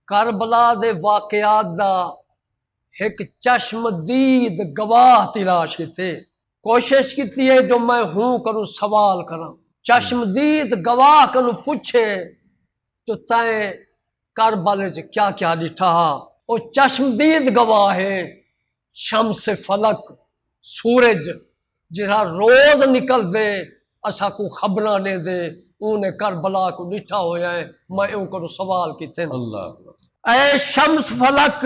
کربلا دے واقعات دا ایک چشمدید گواہ تلاش کیتے، کوشش کیتی ہے جو میں ہوں کروں سوال کراں، چشمدید گواہ کنوں پوچھے تو تائیں کربلا چ کیا کیا ڈٹھا، او چشمدید گواہ ہے شمس فلک سورج جہاں روز نکل دے اسا کو خبراں نے دے اونے کربلا کو ڈٹھا ہویا ہے، میں اون کو سوال کیتے اللہ اے شمس فلک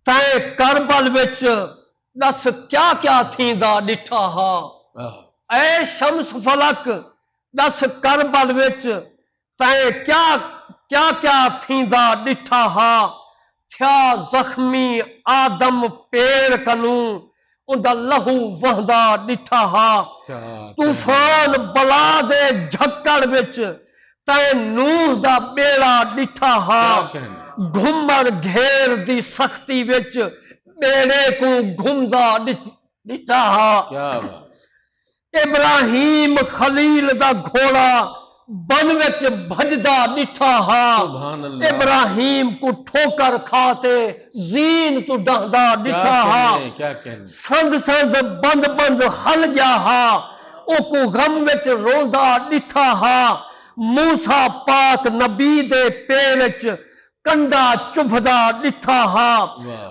تائیں کربل وچ دس کیا کیا تھیندا ڈٹھا ہا، اے شمس فلک دس کربل وچ تائیں کیا کیا تھیندا ڈٹھا ہا، تھیا زخمی آدم پیڑ کنوں اوندا لہو وہدا ڈٹھا ہا، طوفان بلا دے جھکڑ وچ تائیں نوح دا بیڑا ڈٹھا ہا، گھمر گھیر دی سختی وچ بیڑے کو گھمدا ڈٹھا ہا، ابراہیم خلیل دا گھوڑا بن وچ بھجدا ڈٹھا ہا، ابراہیم کو ٹھوکر کھاتے زین تو ڈہدا ڈٹھا ہا، سند سند بند بند ہل گیا ہا، او کو غم وچ روندا ڈٹھا ہا، موسیٰ پاک نبی دے پیرچ کنڈا چبھدا ڈٹھا ہا،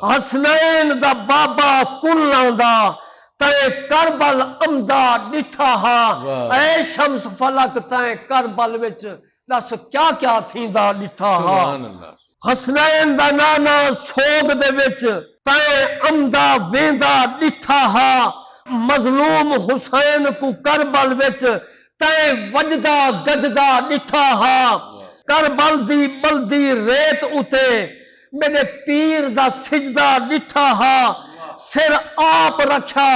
حسنین دا بابا کلاں دا تائیں کربل امدا ڈٹھا ہا، اے شمس فلک تائیں کربل وچ دس کیا کیا تھیندا ڈٹھا ہا، حسنین دا نانا سوگ دے وچ تائیں امدا ویندا ڈٹھا ہا، مظلوم حسین کو کربل وچ تائیں وجدا گجدا ڈٹھا ہا، کربل دی بلدی ریت اتے میرے پیر دا سجدہ ڈٹھا ہا، سر آپ رکھا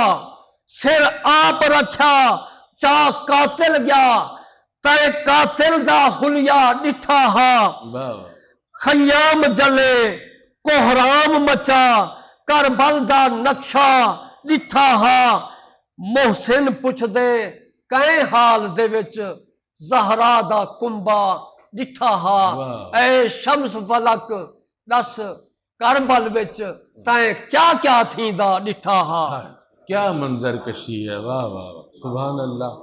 چا قاتل گیا تائیں قاتل دا حلیہ ڈٹھا ہا، خیام جلے کوہرام مچا کربل دا نقشہ ڈٹھا ہا، محسن پوچھ دے کہیں حال دے وچ زہرا دا کنبا ڈٹھا ہا، اے شمس فلک دس کربل وچ تائیں کیا کیا تھیندا ڈٹھا ہا، کیا منظر کشی ہے، واہ واہ سبحان اللہ۔